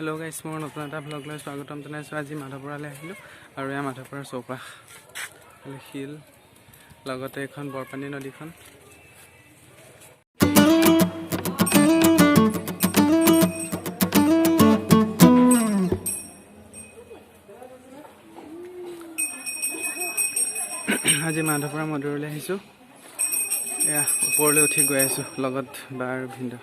hello guys मोर नतुन এটা blog লৈ স্বাগতম জনাইছো আজি মাধৱপুৰলৈ আহিলো আৰু এই মাধৱপুৰৰ চৌপাশ হিল লগতে এখন বৰপানী নদীখন আজি মাধৱপুৰ মন্দিৰলৈ আহিছো এয়া ওপৰলৈ উঠি গৈ আছো লগত বাৰ ভিন্দ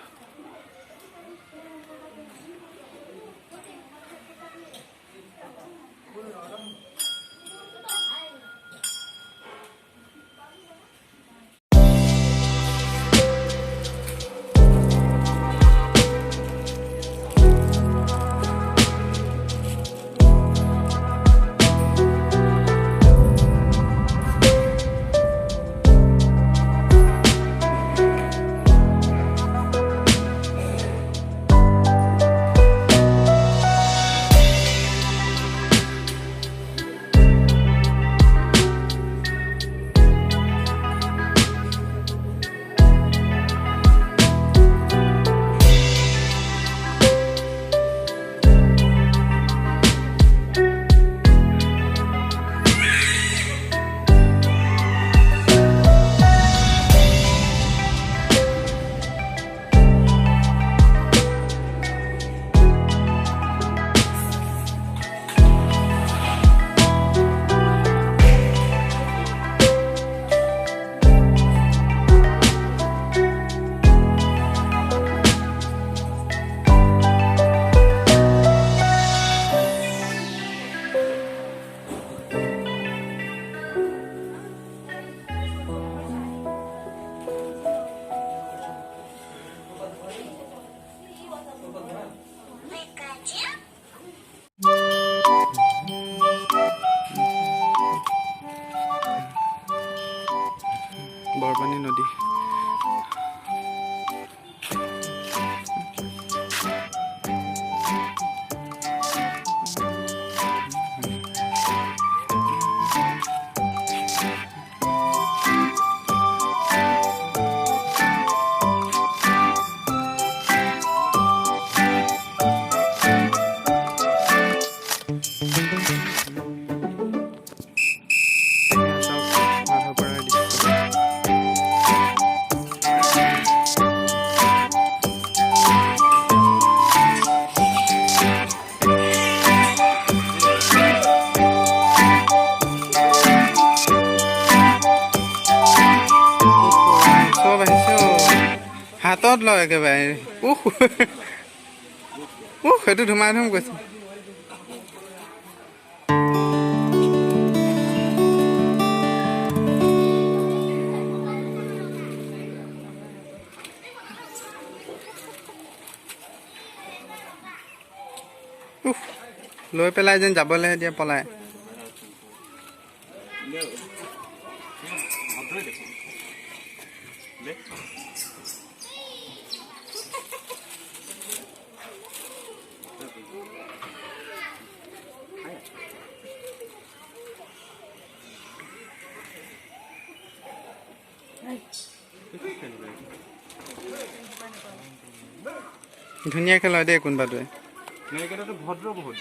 বৰপানী নদী হাতত লয় একেবাৰে সেইটো ধুমাই ধুম গৈছে লৈ পেলাই যেন যাবলৈ এতিয়া পলাই ধুনীয়াকে লয় দেই কোনোবাটোৱে ভদ্ৰ বহুত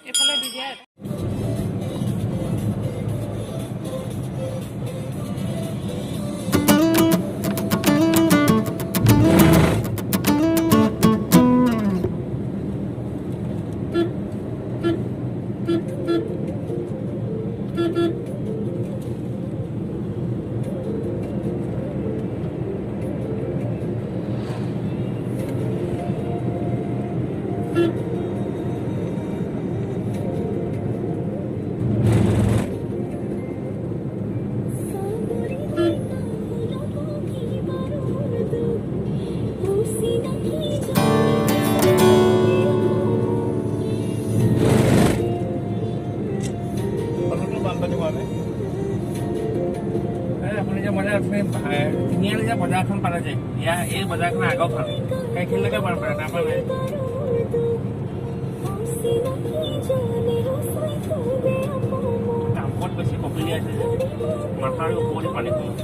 এফালে দি দিয়া তিনিআলি বজাৰখন পালে যে ইয়াৰ এই বজাৰখন আগৰখন সেইখিনিলৈকে পাৰ পাৰে তাৰপৰা নাই মাথাৰ ওপৰতে পানী সোমায়